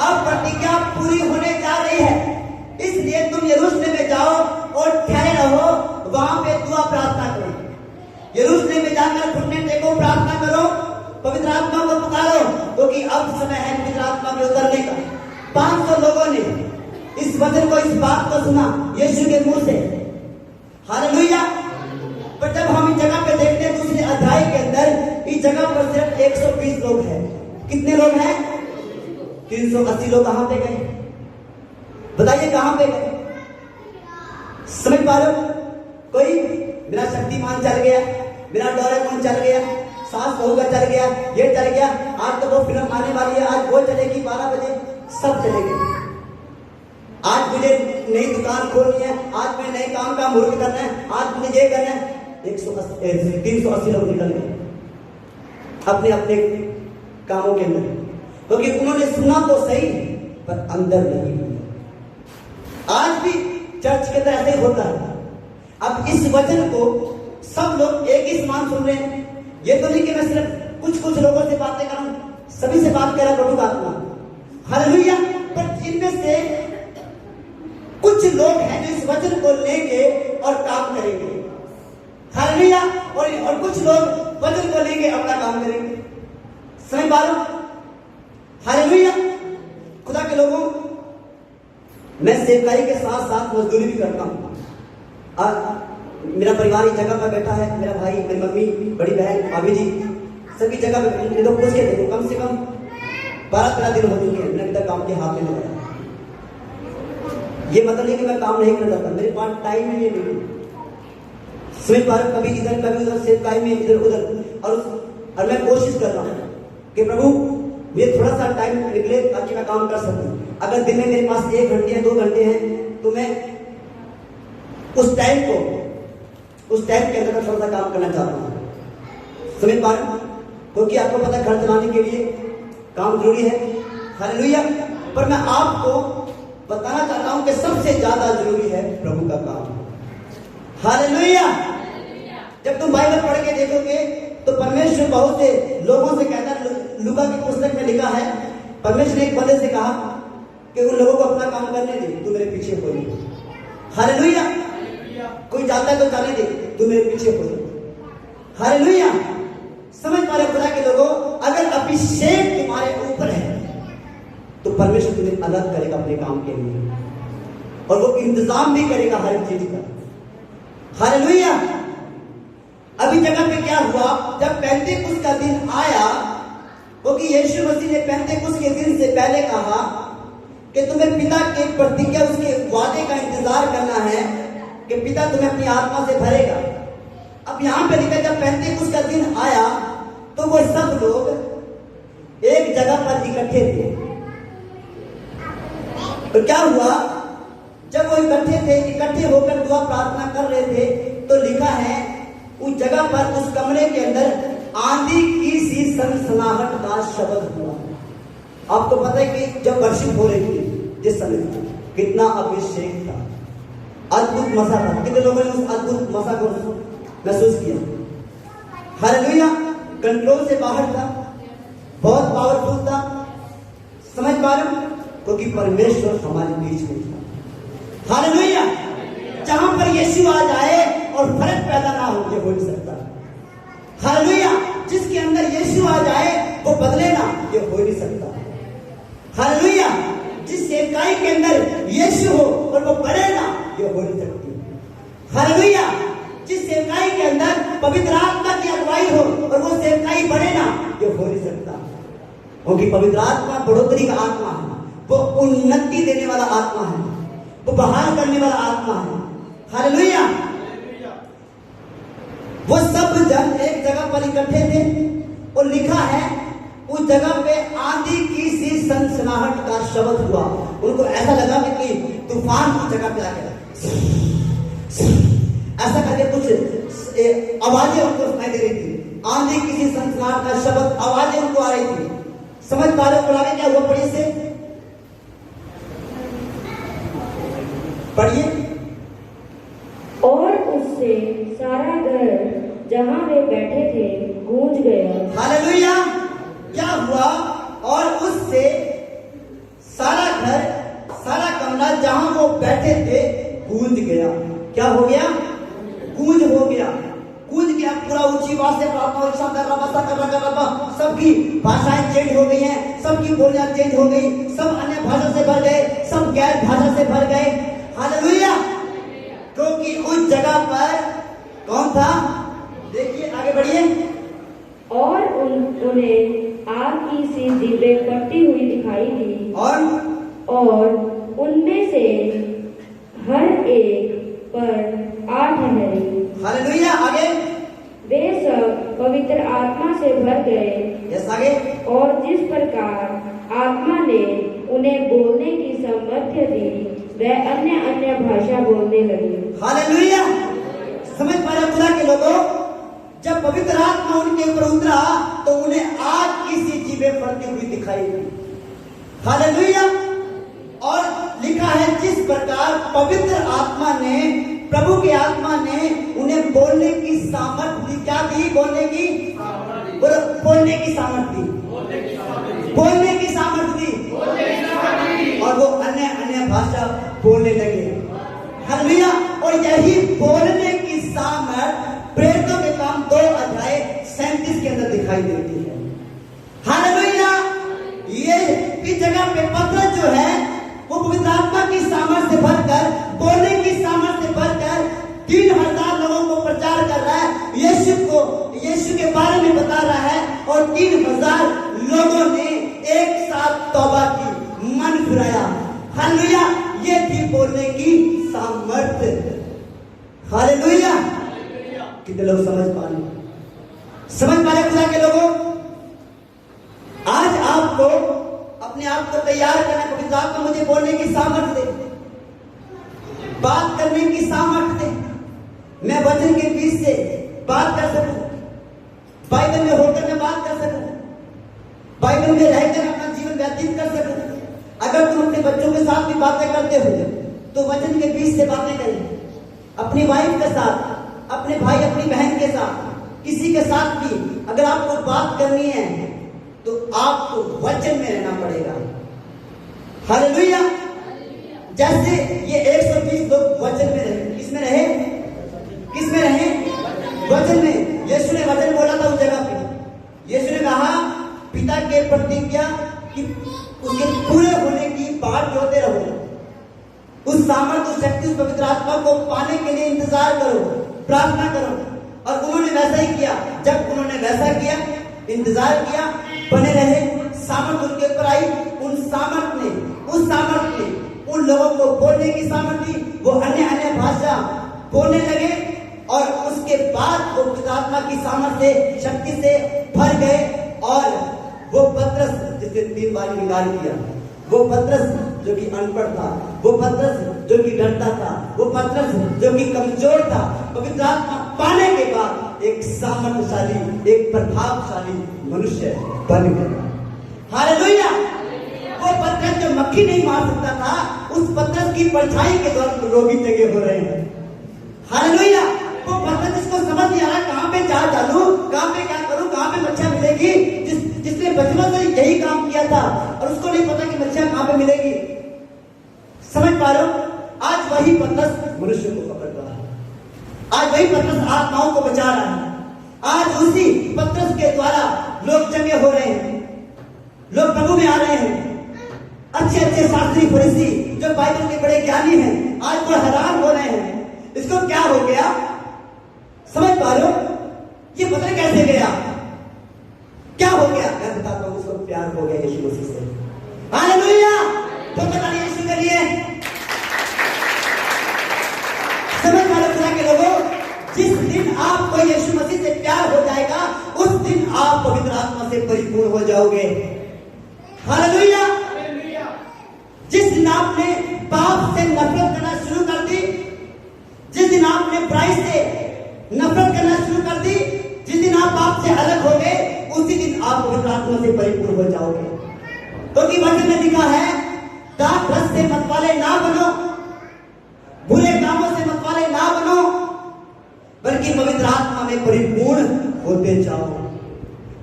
अब प्रतिज्ञा पूरी होने जा रही है, इसलिए तुम यरूशलेम में जाओ और ठहरे रहो, वहां पे दुआ प्रार्थना करो। यरूशलेम में जाकर घुटने टेको, प्रार्थना करो, पवित्र आत्मा को पुकारो, क्योंकि अब समय है पवित्र आत्मा में उतरने का। 500 लोगों ने इस वचन को, इस बात को सुना यीशु के मुंह से। हालेलुया। पर जब हम इस जगह पे देखते हैं दूसरे अध्याय के अंदर, इस जगह पर सिर्फ 120 लोग हैं। कितने लोग हैं? 380 लोग कहां पे गए? बताइए कहां पे गए? समझ पा रहे हो? कोई मेरा शक्तिमान चल गया, मेरा डोरेमोन चल गया, सास बहू का चल गया, ये चल गया, आज तो वो फिल्म आने वाली है, आज वो चलेगी 12 बजे, सब चलेंगे। आज मुझे नई दुकान खोलनी है, आज मैं नए काम का मुहूर्त करना है, आज मुझे ये करना है। 380 लोग निकल गए अपने अपने कामों के अंदर, क्योंकि उन्होंने सुना तो सही पर अंदर नहीं हुआ। आज भी चर्च के तरह ऐसे होता है। अब इस वचन को सब लोग एक ही समान सुन रहे हैं। ये तो नहीं कि मैं सिर्फ कुछ लोगों से बातें करूं, सभी से बात करा प्रभु का आत्मा। हालेलुया। पर इनमें से कुछ लोग हैं जो इस वचन को लेंगे और काम करेंगे। हालेलुया। और कुछ लोग वचन को लेंगे अपना काम करेंगे। समझ पा रहे हो? हालेलुया। खुदा के लोगों, मैं सेवकाई के साथ साथ मजदूरी भी करता हूं। मेरा परिवार इस जगह पर बैठा है, मेरा भाई, मेरी मम्मी, बड़ी बहन, भाभी जी, सभी जगह पे लोग पूछ के देखो, कम से कम 12-13 दिन हो चुके हैं मैंने अभी तक काम के हाथ में लगाया। ये मतलब नहीं कि मैं काम नहीं करता था, मेरे पास टाइम ही नहीं। समझ पा रहे? कभी इधर कभी उधर, सेवकाई में इधर उधर, और मैं कोशिश कर रहा हूं कि प्रभु मुझे थोड़ा सा टाइम निकले ताकि मैं काम कर सकूं। अगर दिन में मेरे पास 1 घंटे 2 घंटे हैं तो मैं उस टाइम के अंदर थोड़ा सा काम करना चाहता हूं। समझ पा रहे? क्योंकि आपको पता है घर चलाने के लिए काम जरूरी है। हालेलुया। पर मैं आपको बताना चाहता हूं कि सबसे ज्यादा जरूरी है प्रभु का काम। हालेलुया। जब तुम बाइबल पढ़ के देखोगे तो परमेश्वर बहुत से लोगों से कहता है, लूका की पुस्तक में लिखा है, परमेश्वर ने एक बंदे से कहा कि उन लोगों को अपना काम करने दे, तू मेरे पीछे हो जा। हालेलुया। कोई जाता है तो जाने दे, तू मेरे पीछे हो जा। हालेलुया। समझ पा रहे खुदा के लोगों? अगर अभिषेक तुम्हारे ऊपर है तो परमेश्वर तुम्हें अलग करेगा अपने काम के लिए, और वो इंतजाम भी करेगा हर चीज का। हालेलुया। अभी जगह पे क्या हुआ, जब पेंतेकुस्त का दिन आया, क्योंकि यीशु मसीह ने पेंतेकुस्त के दिन से पहले कहा कि तुम्हें पिता के प्रतिज्ञा, उसके वादे का इंतजार करना है कि पिता तुम्हें अपनी आत्मा से भरेगा। अब यहां पे लिखा, जब पेंतेकुस्त का दिन आया तो वो सब लोग एक जगह पर इकट्ठे थे। तो क्या हुआ, जब वो इकट्ठे होकर दुआ प्रार्थना कर रहे थे, तो लिखा है उस जगह पर, उस कमरे के अंदर आंधी की सी सनसनाहट का शब्द हुआ। आपको पता है कि जब वर्शिप हो रही थी जिस समय, कितना अभिषेक था, अद्भुत मजा था। कितने लोगों ने उस अद्भुत मजा को महसूस किया? हालेलुया। कंट्रोल से बाहर था, बहुत पावरफुल था। समझ पा रहे हो? क्योंकि परमेश्वर हमारे बीच में था। हालेलुया। जहां पर यीशु आ जाए और फर्क पैदा ना हो, ये हो नहीं सकता। हालेलुया। जिसके अंदर यीशु आ जाए वो बदले ना, ये हो नहीं सकता। हालेलुया। जिस सेवकाई के अंदर यीशु हो और वो बढ़े ना, ये हो नहीं सकती। हालेलुया। जिस सेवकाई के अंदर पवित्र आत्मा की अगुवाई हो और वो सेवकाई बढ़े ना, ये हो नहीं सकता। क्योंकि पवित्र आत्मा बढ़ोतरी का आत्मा है, वो उन्नति देने वाला आत्मा है, वो बहाल करने वाला आत्मा है। हालेलुया। वो सब जन एक जगह पर इकट्ठे थे और लिखा है उस जगह पे आंधी की सी सनसनाहट का शब्द हुआ। उनको ऐसा लगा कि तूफान की जगह पे आ गया, ऐसा करके कुछ आवाजें उनको सुनाई दे रही थी। आंधी की सी सनसनाहट का शब्द, आवाजें उनको आ रही थी। समझ पा रहे हो? आगे क्या हुआ? पढ़िए से पढ़िए। और उससे सारा घर जहां वे बैठे थे गूंज गया। हालेलुया। क्या हुआ? और उससे सारा घर, सारा कमरा जहां वो बैठे थे गूंज गया। क्या हो गया? गूंज हो गया। गूंज गया पूरा ऊंची आवाज से प्रार्थना कर रहा, सबकी भाषाएं चेंज हो गई हैं, सबकी बोलियां चेंज हो गई, सब अन्य भाषा से भर गए, सब गैर भाषा से भर गए। हालेलुया। क्योंकि उस जगह पर कौन था? देखिए आगे बढ़िए। और उन्हें आग की सी जीभें फटती हुई दिखाई दी और उनमें से हर एक पर 8 ठहरी। हालेलुया। आगे। वे सब पवित्र आत्मा से भर गए। यस आगे। और जिस प्रकार आत्मा ने उन्हें बोलने की सामर्थ्य दी, वह अन्य अन्य भाषा बोलने लगे। हालेलुया। समझ पा रहे खुदा के लोगों? जब पवित्र आत्मा उनके ऊपर उतरा तो उन्हें आग की सी जीभें फटती हुई दिखाई दी। हालेलुया। और लिखा है जिस प्रकार पवित्र आत्मा ने, प्रभु की आत्मा ने उन्हें बोलने की सामर्थ्य दी। क्या दी? बोलने की, बोलने की सामर्थ्य दी, बोलने की सामर्थ्य दी। और वो अन्य अन्य भाषा बोलने लगे। हालेलुया। और यही बोलने की सामर्थ्य प्रेरितों के काम 2 अध्याय 37 के अंदर दिखाई देती है। हालेलुया। ये इस जगह पे पतरस जो है वो पवित्र आत्मा की सामर्थ्य से भरकर, बोलने की सामर्थ्य से भरकर 3000 लोगों को प्रचार कर रहा है, यीशु के बारे में बता रहा है। और 3000 लोगों ने एक साथ तौबा की, मन फिराया। हालेलुया। ये थी बोलने की सामर्थ्य। हालेलुया। कितने लोग समझ पा रहे? समझ पा रहे खुदा के लोगों? आज आपको अपने आप को तैयार करना, पवित्र आत्मा मुझे बोलने की सामर्थ्य दे, बात करने की सामर्थ्य दे, मैं वचन के बीच से बात कर सकूं, बाइबल में होकर मैं बात कर सकूं, बाइबल में रहकर अपना जीवन व्यतीत कर सकूं। अगर तुम अपने बच्चों के साथ भी बातें करते हो तो वचन के बीच से बातें करें। अपनी वाइफ के साथ, अपने भाई अपनी बहन के साथ, किसी के साथ भी अगर आपको बात करनी है तो आपको वचन में रहना पड़ेगा। हालेलुया। जैसे ये 120 लोग वचन में रहे, किसमें रहे? किसमें रहे? वचन में। यीशु ने वचन बोला था उस जगह पे। यीशु ने कहा पिता के प्रतिज्ञा कि उसके पूरे होने की बाट जोते रहो, उस सामर्थ्य, उस शक्ति, उस पवित्र आत्मा को पाने के लिए इंतजार करो, प्रार्थना करो। और उन्होंने वैसा ही किया। जब उन्होंने वैसा किया, इंतजार किया, बने रहे, सामर्थ्य उनके ऊपर आई। उस सामर्थ्य ने उन लोगों को बोलने की सामर्थ्य दी। वो अन्य अन्य भाषा बोलने लगे और उसके बाद वो पवित्र आत्मा की सामर्थ्य से, शक्ति से भर गए। और वो पतरस जिसने 3 बार इनकार किया, वो पतरस जो कि अनपढ़ था, वो पतरस जो कि डरता था, वो पतरस जो कि कमजोर था, पवित्र आत्मा पाने के बाद एक सामर्थ्यशाली, एक प्रभावशाली मनुष्य बन गया। हालेलुया। वो पतरस जो मक्खी नहीं मार सकता था, उस पतरस की परछाई के द्वारा रोगी जगह हो रहे हैं। हालेलुया। वो पतरस जिसको समझ नहीं आ रहा कहां पे जा डालूं, कहां पे क्या करूं, कहां पे मच्छियां मिलेगी, जिसने बचपन से यही काम किया था और उसको नहीं पता कि मच्छियां कहां पे मिलेगी। समझ पा रहे हो? आज वही पतरस मनुष्य को पकड़ रहा है, आज वही पतरस आत्माओं को बचा रहा है। आज उसी पतरस के द्वारा लोग चंगे हो रहे हैं, लोग प्रभु में आ रहे हैं। अच्छे अच्छे शास्त्री फरीसी जो बाइबल के बड़े ज्ञानी हैं, आज वो हैरान हो रहे हैं। इसको क्या हो गया? समझ पा रहे हो? ये पता कैसे गया? क्या हो गया? मैं बताता हूं। उसको प्यार हो गया यीशु मसीह से। हालेलुया। तो पता नहीं यीशु के लिए। समझ पा रहे खुदा के लोगों? जिस दिन आपको यीशु जाओगे। हालेलुया। जिस दिन आपने पाप से नफरत करना शुरू कर दी, जिस दिन आपने बुराई से नफरत करना शुरू कर दी, जिस दिन आप पाप से अलग हो गए, उसी दिन आप पवित्र आत्मा से परिपूर्ण हो जाओगे। क्योंकि वचन में लिखा है, दास रस से मतवाले ना बनो, बुरे कामों से मतवाले ना बनो, बल्कि पवित्र आत्मा में परिपूर्ण होते जाओ।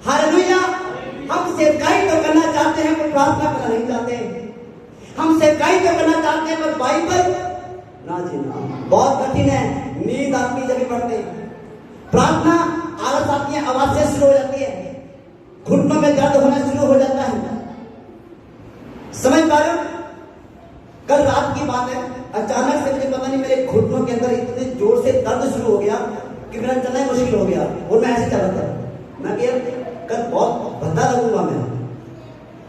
हालेलुया। हम सेवकाई तो करना चाहते हैं पर प्रार्थना करना नहीं चाहते। हम सेवकाई तो करना चाहते हैं पर बाइबल ना जीना बहुत कठिन है। नींद आती जब पढ़ते, प्रार्थना आलस आती है, आवाजें शुरू हो जाती है, घुटनों में दर्द होना शुरू हो जाता है। समझ पा रहे हो? कल रात की बात है, अचानक से मुझे पता नहीं मेरे घुटनों के अंदर इतने जोर से दर्द शुरू हो गया कि मेरा चलना ही मुश्किल हो गया और मैं ऐसे चल रहा था। मैं क्या कल बहुत भद्दा लगूंगा मैं,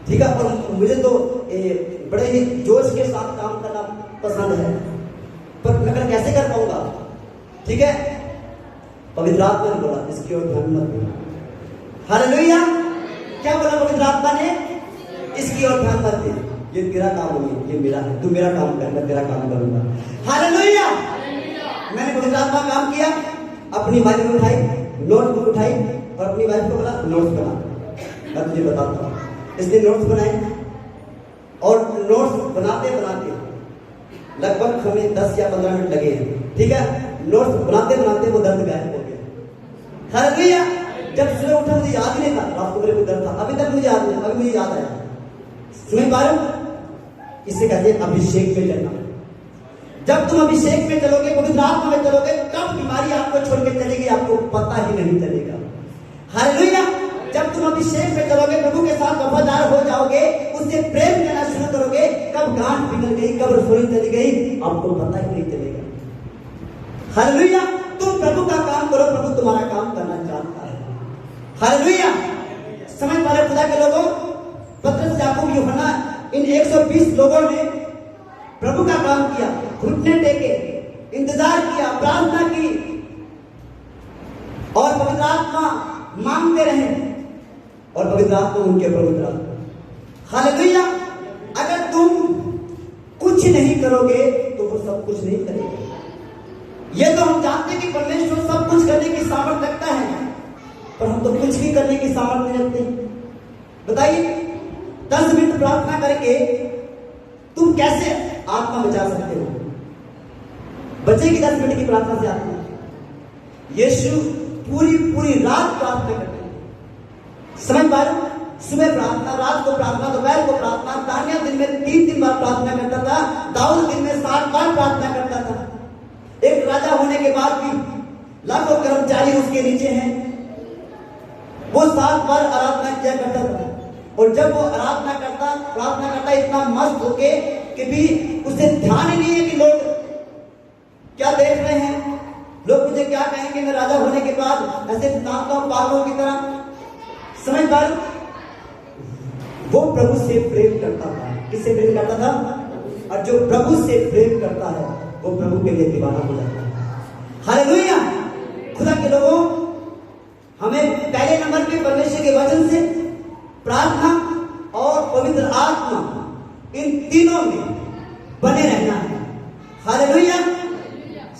ठीक है। और मुझे तो बड़े ही जोश के साथ काम करना पसंद है, पर मैं कल कैसे कर पाऊंगा? ठीक है, पवित्र आत्मा ने बोला इसकी ओर ध्यान मत दे। हालेलुया। क्या बोला पवित्र आत्मा ने? इसकी ओर ध्यान मत दे, ये तेरा काम होगी, ये मेरा है, तू मेरा काम कर, मैं तेरा काम करूंगा। हालेलुया। मैंने पवित्र आत्मा काम किया, अपनी बाइबल उठाई, नोटबुक उठाई और अपनी वाइफ को बोला नोट्स बना, मैं तुझे बताता हूँ। इसने नोट्स बनाए और नोट्स बनाते बनाते लगभग हमें 10 या 15 मिनट लगे हैं, ठीक है। नोट्स बनाते बनाते वो दर्द गायब हो गया। हालेलुया। जब सुबह उठा मुझे याद ही नहीं था, रात को मेरे को दर्द था, अभी तक मुझे याद नहीं, अभी मुझे याद आया। सुन पा रहे हो? इसे कहते हैं अभिषेक में चलना। जब तुम अभिषेक में चलोगे, पवित्र आत्मा में चलोगे, कब बीमारी आपको छोड़ के चलेगी आपको पता ही नहीं चलेगा। हालेलुया। जब तुम अभिषेक में चलोगे, प्रभु के साथ वफादार हो जाओगे, उससे प्रेम करना शुरू करोगे, कब गांठ पिघल गई, कब रसोई चली गई आपको पता ही नहीं चलेगा। हालेलुया। तुम प्रभु का काम करो, प्रभु तुम्हारा काम करना चाहता है। हालेलुया। समझ पा रहे खुदा के लोगों? पतरस, याकूब, यूहन्ना, इन 120 लोगों ने प्रभु का काम किया, घुटने टेके, इंतजार किया, प्रार्थना की और पवित्र आत्मा मांगते रहे और पवित्र आत्मा उनके ऊपर उतरा। हालेलुया। अगर तुम कुछ नहीं करोगे तो वो सब कुछ नहीं करेगा। ये तो हम जानते हैं कि परमेश्वर सब कुछ करने की सामर्थ्य रखता है, पर हम तो कुछ भी करने की सामर्थ्य नहीं रखते। बताइए, 10 मिनट प्रार्थना करके तुम कैसे आत्मा बचा सकते हो? बचेगी 10 मिनट की प्रार्थना से आत्मा? यीशु पूरी रात प्रार्थना करते हैं। समझ पा रहे हो? सुबह प्रार्थना, रात को प्रार्थना, दोपहर को प्रार्थना। दानियल दिन में 3 बार प्रार्थना करता था, दाऊद दिन में 7 बार प्रार्थना करता था। एक राजा होने के बाद भी लाखों कर्मचारी उसके नीचे हैं, वो 7 बार आराधना किया करता था। और जब वो आराधना करता, प्रार्थना करता, इतना मस्त होके कि भी उसे ध्यान ही नहीं है कि लोग क्या देख रहे हैं, लोग मुझे क्या कहेंगे मैं राजा होने के बाद ऐसे नाचता हूं पागलों की तरह। समझ पा रहे? वो प्रभु से प्रेम करता था। किससे प्रेम करता था? और जो प्रभु से प्रेम करता है वो प्रभु के लिए दीवाना हो जाता है। हालेलुया। खुदा के लोगों, हमें पहले नंबर पे परमेश्वर के वचन से, प्रार्थना और पवित्र आत्मा, इन तीनों में बने रहना है। हालेलुया।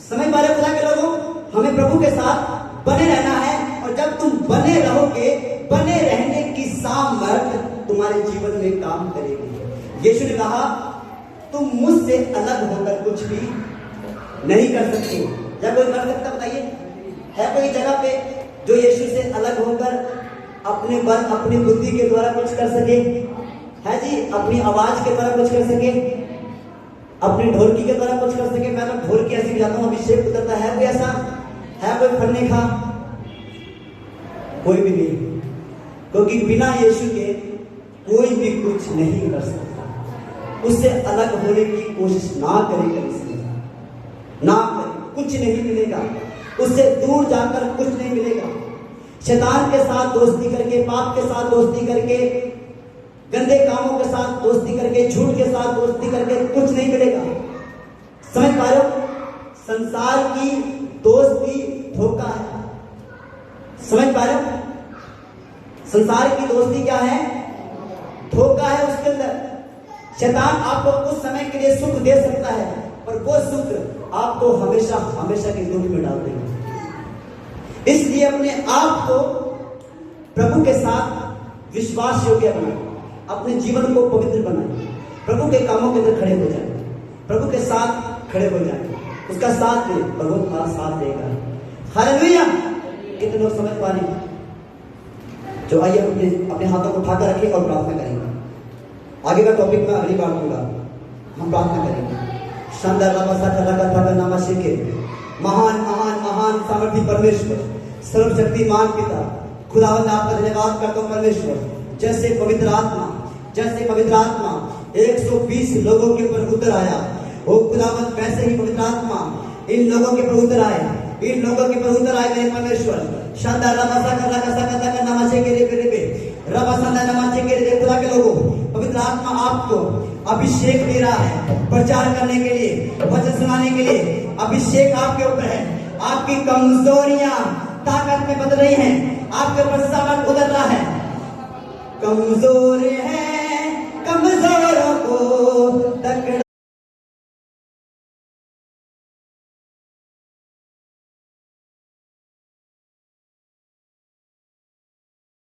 समझ पा रहे खुदा के लोगों? हमें प्रभु के साथ बने रहना है, और जब तुम बने रहोगे, बने रहने की सामर्थ तुम्हारे जीवन में काम करेगी। यीशु ने कहा तुम मुझसे अलग होकर कुछ भी नहीं कर सकते। क्या कोई कर सकता? बताइए, है कोई जगह पे जो यीशु से अलग होकर अपने बल, अपनी बुद्धि के द्वारा कुछ कर सके? है जी? अपनी आवाज के द्वारा कुछ कर सके, अपनी ढोलकी के द्वारा कुछ कर सके? मैं तो ढोलकी ऐसी बजाता हूं, अभिषेक उतरता है कोई ऐसा? है कोई फरने का? कोई भी नहीं, क्योंकि बिना यीशु के कोई भी कुछ नहीं कर सकता। उससे अलग होने की कोशिश ना करेगा, ना करे, कुछ नहीं मिलेगा। उससे दूर जाकर कुछ नहीं मिलेगा। शैतान के साथ दोस्ती करके, पाप के साथ दोस्ती करके, गंदे कामों के साथ दोस्ती करके, झूठ के साथ दोस्ती करके कुछ नहीं मिलेगा। समझ पा रहे हो? संसार की दोस्ती धोखा है। समझ पा रहे हो? संसार की दोस्ती क्या है? धोखा है उसके अंदर। शैतान आपको कुछ समय के लिए सुख दे सकता है, पर वो सुख आपको हमेशा हमेशा के दुख में डाल देगा। इसलिए अपने आप को प्रभु के साथ विश्वास योग्य बनाए, अपने जीवन को पवित्र बनाए, प्रभु के कामों के अंदर खड़े हो जाए, प्रभु के साथ खड़े हो जाए, उसका साथ दे, प्रभु तुम्हारा साथ देगा। हालेलुया। कितने लोग समझ पा रहे हैं? जो आइए अपने हाथों को उठाकर रखें और प्रार्थना करेंगे। आगे का टॉपिक मैं अगली बार दूंगा, हम प्रार्थना करेंगे। शानदार नामा शिके, महान महान महान सामर्थी परमेश्वर, सर्वशक्तिमान पिता, खुदावंद आपका धन्यवाद करता हूं परमेश्वर। जैसे पवित्र आत्मा 120 लोगों के ऊपर उतर आया, ओ खुदावंद वैसे ही पवित्र आत्मा इन लोगों के ऊपर उतर आए, इन लोगों के ऊपर उतर आए मेरे परमेश्वर। शानदार नमाशे के खुदा के लोगों, पवित्र आत्मा आपको अभिषेक दे रहा है प्रचार करने के लिए, वचन सुनाने के लिए। अभिषेक आपके ऊपर है। आपकी कमजोरियां ताकत में बदल रही हैं, आपके ऊपर सामर्थ उतर रहा है। कमजोर है